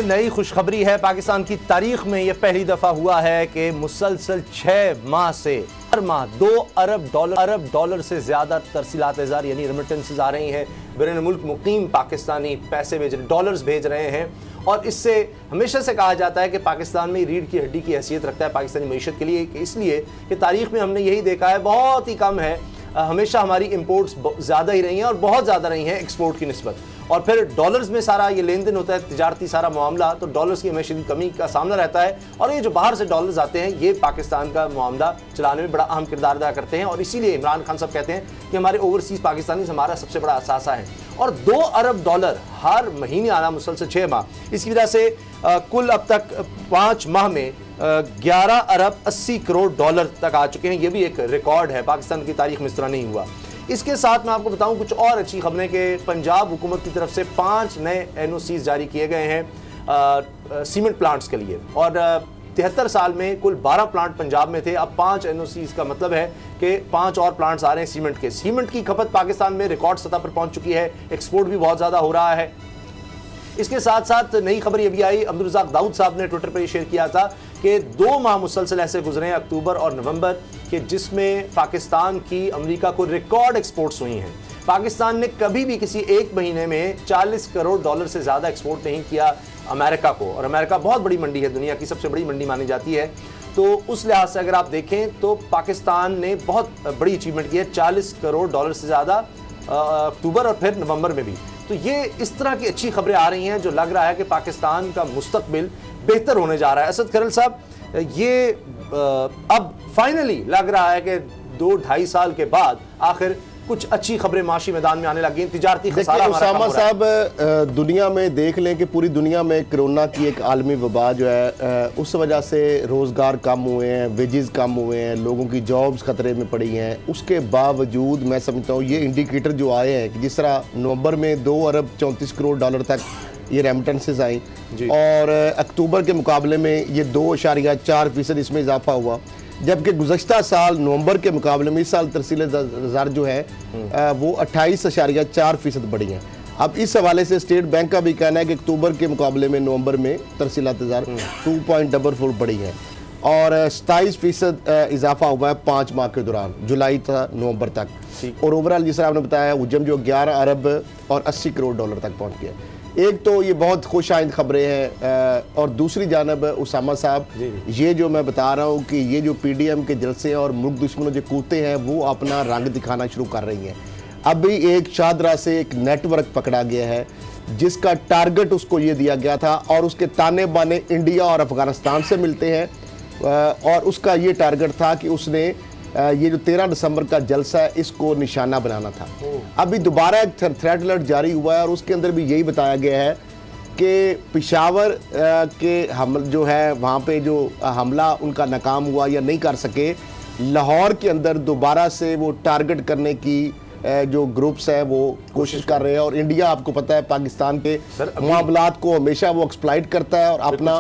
नई खुशखबरी है। पाकिस्तान की तारीख में यह पहली दफा हुआ है कि मुसलसल 6 माह से हर माह 2 अरब डॉलर से ज्यादा तरसीलात ज़ार यानी रेमिटेंसेस आ रही हैं। बैरून मुल्क मुकीम पाकिस्तानी पैसे भेज रहे, डॉलर्स भेज रहे हैं। और इससे हमेशा से कहा जाता है कि पाकिस्तान में रीढ़ की हड्डी की हैसियत रखता है पाकिस्तानी मईशत के लिए, इसलिए कि तारीख में हमने यही देखा है, बहुत ही कम है, हमेशा हमारी इंपोर्ट्स ज़्यादा ही रही हैं और बहुत ज़्यादा रही हैं एक्सपोर्ट की निस्बत। और फिर डॉलर्स में सारा ये लेन देन होता है, तिजारती सारा मामला, तो डॉलर्स की हमेशा कमी का सामना रहता है। और ये जो बाहर से डॉलर्स आते हैं ये पाकिस्तान का मामला चलाने में बड़ा अहम किरदार अदा करते हैं। और इसीलिए इमरान खान साहब कहते हैं कि हमारे ओवरसीज़ पाकिस्तानी हमारा सबसे बड़ा असासा है। और 2 अरब डॉलर हर महीने आना मुसलसल 6 माह, इसकी वजह से कुल अब तक 5 माह में 11 अरब 80 करोड़ डॉलर तक आ चुके हैं। ये भी एक रिकॉर्ड है, पाकिस्तान की तारीख में इस तरह नहीं हुआ। इसके साथ मैं आपको बताऊं कुछ और अच्छी खबरें कि पंजाब हुकूमत की तरफ से 5 नए NOCs जारी किए गए हैं सीमेंट प्लांट्स के लिए। और 73 साल में कुल 12 प्लांट पंजाब में थे, अब 5 NOCs का मतलब है कि 5 और प्लांट्स आ रहे हैं सीमेंट के। सीमेंट की खपत पाकिस्तान में रिकॉर्ड सतह पर पहुंच चुकी है, एक्सपोर्ट भी बहुत ज़्यादा हो रहा है। इसके साथ साथ नई खबर ये भी आई, अब्दुल रज़ाक दाऊद साहब ने ट्विटर पर ये शेयर किया था कि 2 माह मुसलसल ऐसे गुजरे हैं, अक्टूबर और नवंबर के, जिसमें पाकिस्तान की अमेरिका को रिकॉर्ड एक्सपोर्ट्स हुई हैं। पाकिस्तान ने कभी भी किसी एक महीने में 40 करोड़ डॉलर से ज़्यादा एक्सपोर्ट नहीं किया अमेरिका को। और अमेरिका बहुत बड़ी मंडी है, दुनिया की सबसे बड़ी मंडी मानी जाती है। तो उस लिहाज से अगर आप देखें तो पाकिस्तान ने बहुत बड़ी अचीवमेंट की है, 40 करोड़ डॉलर से ज़्यादा अक्टूबर और फिर नवंबर में भी। तो ये इस तरह की अच्छी खबरें आ रही हैं जो लग रहा है कि पाकिस्तान का मुस्तकबिल बेहतर होने जा रहा है। असद खरल साहब, ये अब फाइनली लग रहा है कि 2-2.5 साल के बाद आखिर कुछ अच्छी खबरें माशी मैदान में आने लगी हैं। तिजारती खसारा उसामा साहब, दुनिया में देख लें कि पूरी दुनिया में कोरोना की एक आलमी वबा जो है, उस वजह से रोज़गार कम हुए हैं, वेजेस कम हुए हैं, लोगों की जॉब्स खतरे में पड़ी हैं। उसके बावजूद मैं समझता हूँ ये इंडिकेटर जो आए हैं कि जिस तरह नवंबर में 2 अरब 34 करोड़ डॉलर तक ये रेमिटेंसेस आई और अक्टूबर के मुकाबले में ये 2.4% इसमें इजाफा हुआ, जबकि गुज़श्ता साल नवंबर के मुकाबले में इस साल तरसीलात ज़ार जो है वो 28.4% बढ़ी हैं। अब इस हवाले से स्टेट बैंक का भी कहना है कि अक्टूबर के मुकाबले में नवंबर में तरसीलात ज़ार 2.44 बढ़ी है और 27% इजाफा हुआ है 5 माह के दौरान, जुलाई था नवंबर तक। और ओवरऑल जिस तरह आपने बताया हुजम जो 11 अरब और 80 करोड़ डॉलर तक पहुँच गया। एक तो ये बहुत खुश आइंद खबरें हैं और दूसरी जानब उसामा साहब, ये जो मैं बता रहा हूँ कि ये जो PDM के जलसे और मुल्क दुश्मनों जो कूदते हैं वो अपना रंग दिखाना शुरू कर रही हैं। अभी एक शाहदरा से एक नेटवर्क पकड़ा गया है जिसका टारगेट उसको ये दिया गया था और उसके ताने बाने इंडिया और अफगानिस्तान से मिलते हैं और उसका ये टारगेट था कि उसने ये जो 13 दिसंबर का जलसा है इसको निशाना बनाना था। अभी दोबारा एक थ्रेट अलर्ट जारी हुआ है और उसके अंदर भी यही बताया गया है कि पेशावर के हम जो है वहाँ पे जो हमला उनका नाकाम हुआ या नहीं कर सके, लाहौर के अंदर दोबारा से वो टारगेट करने की जो ग्रुप्स हैं वो कोशिश कर रहे हैं। और इंडिया आपको पता है पाकिस्तान के मामलात को हमेशा वो एक्सप्लॉइट करता है और अपना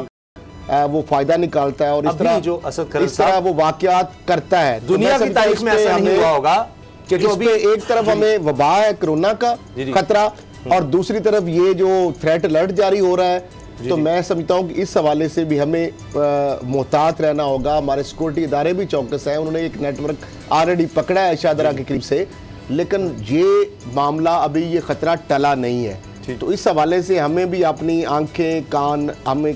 वो फायदा निकालता है और इस तरह वो वाकयात करता है। दुनिया की तारीख में ऐसा नहीं हुआ होगा कि जो अभी एक तरफ हमें वबा है कोरोना का खतरा और दूसरी तरफ ये जो थ्रेट अलर्ट जारी हो रहा है। तो मैं समझता हूँ कि इस हवाले से भी हमें मोहतात रहना होगा। हमारे सिक्योरिटी इदारे भी चौकस हैं, उन्होंने एक नेटवर्क ऑलरेडी पकड़ा है शाहदरा के करीब से, लेकिन ये मामला अभी ये खतरा टला नहीं है। तो इस हवाले से हमें भी अपनी आंखें कान हमें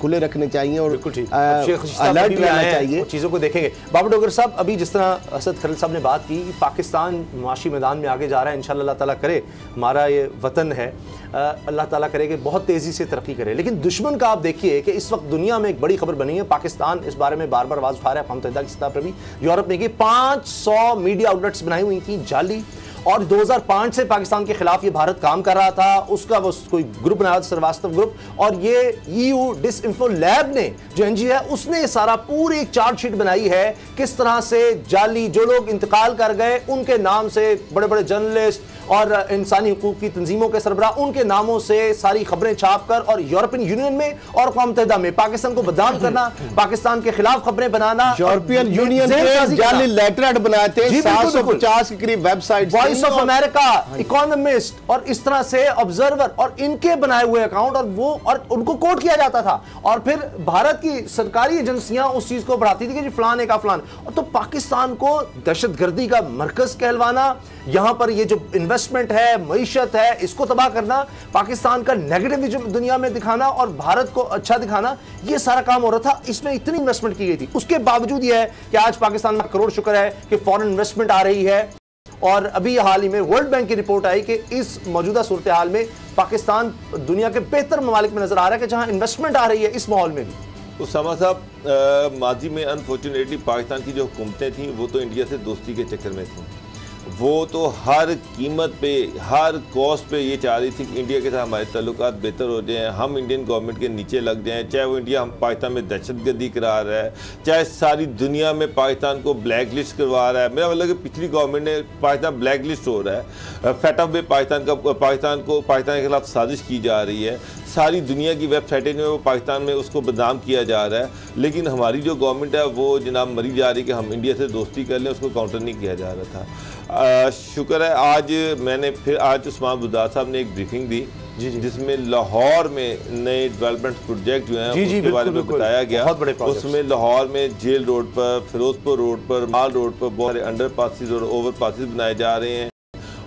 खुले रखने चाहिए और अलर्ट रहना चाहिए, चीज़ों को देखेंगे। बाबर डोगर साहब, अभी जिस तरह असद खरल साहब ने बात की, पाकिस्तान माशी मैदान में आगे जा रहा है, इंशाअल्लाह अल्लाह ताला करे, हमारा ये वतन है, अल्लाह ताला करे कि बहुत तेज़ी से तरक्की करे। लेकिन दुश्मन का आप देखिए कि इस वक्त दुनिया में एक बड़ी खबर बनी है, पाकिस्तान इस बारे में बार बार आवाज़ उठा रहा है, अक़वाम मुत्तहिदा की सतह पर भी, यूरोप ने की 500 मीडिया आउटलेट्स बनाई हुई थी जाली। और 2005 से पाकिस्तान के खिलाफ ये भारत काम कर रहा था, उसका वो कोई ग्रुप बनाया था, श्रीवास्तव ग्रुप, और ये EU डिसइंफो लैब ने जो NGO है उसने सारा पूरी एक चार्टशीट बनाई है किस तरह से जाली जो लोग इंतकाल कर गए उनके नाम से बड़े बड़े जर्नलिस्ट और इंसानी हकूक की तंजीमों के सरबराह उनके नामों से सारी खबरें छाप कर और यूरोपियन यूनियन में और अक़वाम मुत्तहिदा में पाकिस्तान को बदनाम करना, पाकिस्तान के खिलाफ खबरें बनाना। यूरोपियन यूनियन के जाली लेटरहेड बनाए थे 750 के करीब website voice of America, economist और इस तरह से ऑब्जर्वर और इनके बनाए हुए अकाउंट, और उनको कोट किया जाता था, और फिर भारत की सरकारी एजेंसियां उस चीज को बढ़ाती थी कि जी फलाने का फलान। और तो पाकिस्तान को दहशतगर्दी का मरकज कहलवाना, यहां पर ये जो इन्वेस्टमेंट है, मईशत है, इसको तबाह करना, पाकिस्तान का नेगेटिव दुनिया में दिखाना और भारत को अच्छा दिखाना, ये सारा काम हो रहा था। इसमें इतनी इन्वेस्टमेंट की गई थी। उसके बावजूद यह है कि आज पाकिस्तान में करोड़ शुक्र है कि फॉरेन इन्वेस्टमेंट आ रही है। और अभी हाल ही में वर्ल्ड बैंक की रिपोर्ट आई कि इस मौजूदा सूरत हाल में पाकिस्तान दुनिया के बेहतर ममालिक में नजर आ रहा है कि जहां इन्वेस्टमेंट आ रही है इस माहौल में भी। उसामा साहब, माजी में अनफॉर्चुनेटली पाकिस्तान की जो हुकूमतें थीं वो तो इंडिया से दोस्ती के चक्कर में थीं। वो तो हर कीमत पे, हर कॉस्ट पे ये चाह रही थी कि इंडिया के साथ हमारे ताल्लुकात बेहतर हो जाएं, हम इंडियन गवर्नमेंट के नीचे लग जाएं, चाहे वो इंडिया हम पाकिस्तान में दहशतगर्दी करा रहा है, चाहे सारी दुनिया में पाकिस्तान को ब्लैक लिस्ट करवा रहा है। मेरा मतलब कि पिछली गवर्नमेंट ने पाकिस्तान ब्लैक लिस्ट हो रहा है, फेटअप में पाकिस्तान के खिलाफ साजिश की जा रही है, सारी दुनिया की वेबसाइटें जो है वो पाकिस्तान में उसको बदनाम किया जा रहा है। लेकिन हमारी जो गवर्नमेंट है वो जनाब मरी जा रही है कि हम इंडिया से दोस्ती कर लें, उसको काउंटर नहीं किया जा रहा था। शुक्र है आज मैंने फिर आज उस्मान बुज़दार साहब ने एक ब्रीफिंग दी जिसमें लाहौर में नए डेवलपमेंट प्रोजेक्ट जो हैं उसके बारे में बताया गया। उसमें लाहौर में जेल रोड पर, फिरोजपुर रोड पर, माल रोड पर बहुत सारे अंडर पासिस और ओवर पासिस बनाए जा रहे हैं।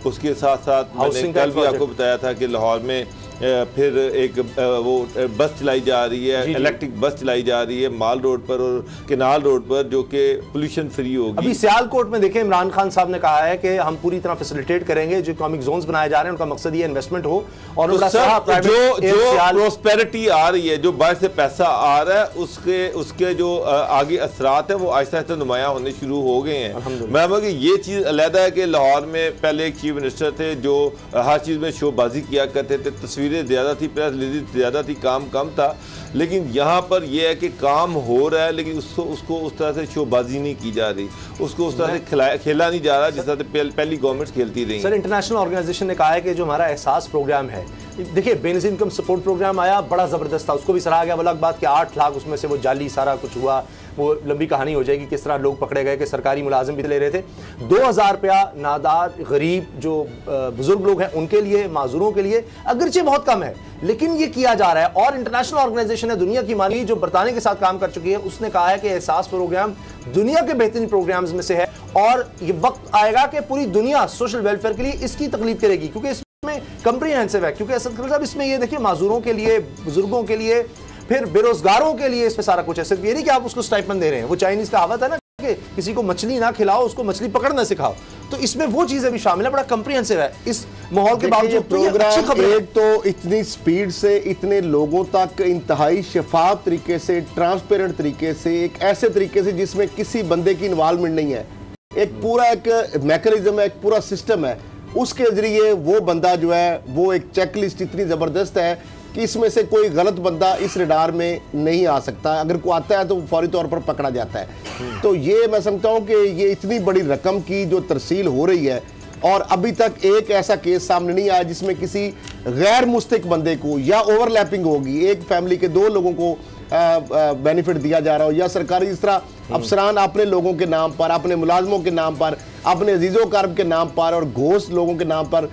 उसके साथ साथ मैंने कल भी आपको बताया था कि लाहौर में फिर एक वो बस चलाई जा रही है, इलेक्ट्रिक बस चलाई जा रही है माल रोड पर और केनाल रोड पर, जो कि पोल्यूशन फ्री होगी। अभी सियालकोट में देखें, इमरान खान साहब ने कहा है कि हम पूरी तरह फैसिलिटेट करेंगे, जो इकोनॉमिक जोन्स बनाए जा रहे हैं उनका मकसद ये इन्वेस्टमेंट हो। और तो जो प्रोस्पेरिटी आ रही है, जो बाहर से पैसा आ रहा है, उसके जो आगे असरात है वो आहिस्ता आहिस्ता नुमाया होने शुरू हो गए हैं। मैं कि ये चीज़ अलहदा है कि लाहौर में पहले एक चीफ मिनिस्टर थे जो हर चीज़ में शोबाजी किया करते थे, तस्वीर ज़्यादा थी, प्रेस रिलीज ज़्यादा थी, काम कम था। लेकिन यहाँ पर यह है कि काम हो रहा है लेकिन उसको उस तरह से शोबाजी नहीं की जा रही, उसको उस तरह से खेला नहीं जा रहा जिस तरह से पहली गवर्नमेंट खेलती रही। सर, इंटरनेशनल ऑर्गेनाइजेशन ने कहा है कि जो हमारा एहसास प्रोग्राम है, देखिए बेनजीर इनकम सपोर्ट प्रोग्राम आया, बड़ा ज़बरदस्त था, उसको भी सराहा गया। अलग बात कि 8 लाख उसमें से वो जाली सारा कुछ हुआ, वो लंबी कहानी हो जाएगी किस तरह लोग पकड़े गए कि सरकारी मुलाजिम भी ले रहे थे। 2000 रुपया नादार गरीब जो बुजुर्ग लोग हैं उनके लिए, माजूरों के लिए अगरचे बहुत कम है, लेकिन ये किया जा रहा है। और इंटरनेशनल ऑर्गेनाइजेशन है, दुनिया की मानी जो बरतानिया के साथ काम कर चुकी है, उसने कहा है कि एहसास प्रोग्राम दुनिया के बेहतरीन प्रोग्राम्स में से है और ये वक्त आएगा कि पूरी दुनिया सोशल वेलफेयर के लिए इसकी तकलीफ करेगी, क्योंकि इसमें कंप्रीहेंसिव है। क्योंकि असद साहब इसमें ये देखिए माजूरों के लिए, बुजुर्गों के लिए, फिर बेरोजगारों के लिए इसमें सारा कुछ है। सिर्फ ये नहीं कि आप उसको स्टाइपेंड दे रहे हैं। वो चाइनीज का कहावत है ना कि किसी को मछली ना खिलाओ, उसको मछली पकड़ना सिखाओ। तो इसमें वो चीजें भी शामिल है, बड़ा कंप्रीहेंसिव है इस माहौल के बावजूद। प्रोग्राम एक तो इतनी स्पीड से इतने लोगों तक इंतहाई शफाफ तरीके से, ट्रांसपेरेंट तरीके से, एक ऐसे तरीके से जिसमें किसी बंदे की इन्वॉल्वमेंट नहीं है, एक पूरा एक मैकेनिज्म है, एक पूरा सिस्टम है, उसके जरिए वो बंदा जो है वो एक चेकलिस्ट इतनी जबरदस्त है कि इसमें से कोई गलत बंदा इस रडार में नहीं आ सकता। अगर कोई आता है तो फौरी तौर पर पकड़ा जाता है। तो ये मैं समझता हूँ कि ये इतनी बड़ी रकम की जो तरसील हो रही है और अभी तक एक ऐसा केस सामने नहीं आया जिसमें किसी गैर मुस्तक बंदे को या ओवरलैपिंग होगी, एक फैमिली के 2 लोगों को बेनिफिट दिया जा रहा हो, या सरकारी जिस तरह अफसरान अपने लोगों के नाम पर, अपने मुलाजमों के नाम पर, अपने अजीज़ो कारब के नाम पर और घोष लोगों के नाम पर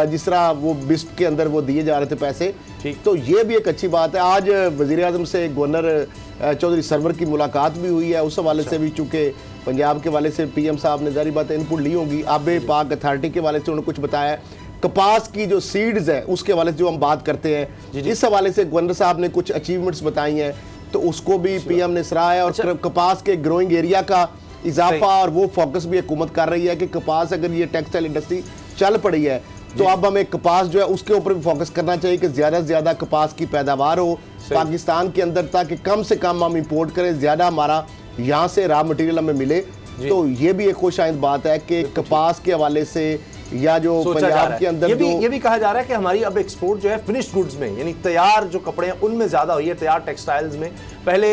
जिस तरह वो बिस्प के अंदर वो दिए जा रहे थे पैसे। ठीक, तो ये भी एक अच्छी बात है। आज वज़ीर आज़म से गवर्नर चौधरी सरवर की मुलाकात भी हुई है, उस हवाले से भी चूँकि पंजाब के वाले से पीएम साहब ने जारी बात इनपुट ली होंगी, आबे पाक अथॉरिटी के वाले से उन्होंने कुछ बताया, कपास की जो सीड्स है उसके हवाले से जो हम बात करते हैं, इस हवाले से गवर्नर साहब ने कुछ अचीवमेंट्स बताई हैं, तो उसको भी पीएम ने सराहा है। और कपास के ग्रोइंग एरिया का इजाफा और वो फोकस भी हुकूमत कर रही है कि कपास, अगर ये टेक्सटाइल इंडस्ट्री चल पड़ी है तो अब हमें कपास जो है उसके ऊपर भी फोकस करना चाहिए कि ज़्यादा से ज़्यादा कपास की पैदावार हो पाकिस्तान के अंदर, ताकि कम से कम हम इंपोर्ट करें, ज़्यादा हमारा यहाँ से रॉ मटेरियल हमें मिले। तो ये भी एक खुशाइंद बात है कि कपास के हवाले से या जो पंजाब के अंदर ये भी कहा जा रहा है कि हमारी अब एक्सपोर्ट जो है फिनिश्ड गुड्स में, यानी तैयार जो कपड़े हैं उनमें ज्यादा हुई है, तैयार टेक्सटाइल्स में। पहले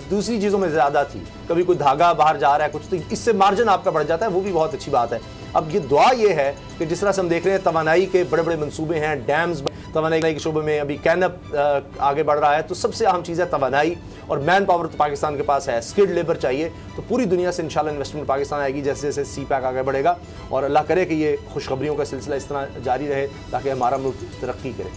दूसरी चीजों में ज्यादा थी, कभी कोई धागा बाहर जा रहा है कुछ, तो इससे मार्जिन आपका बढ़ जाता है, वो भी बहुत अच्छी बात है। अब ये दुआ ये है कि जिस तरह से हम देख रहे हैं तवानाई के बड़े बड़े मंसूबे हैं, डैम्स तवानाई के शोबे में अभी कैनअप आगे बढ़ रहा है। तो सबसे अहम चीज़ है तवानाई और मैन पावर तो पाकिस्तान के पास है, स्किल्ड लेबर चाहिए। तो पूरी दुनिया से इंशाल्लाह इन्वेस्टमेंट पाकिस्तान आएगी जैसे जैसे CPEC आगे बढ़ेगा, और अल्लाह करे कि ये खुशखबरियों का सिलसिला इस तरह जारी रहे ताकि हमारा मुल्क तरक्की करे।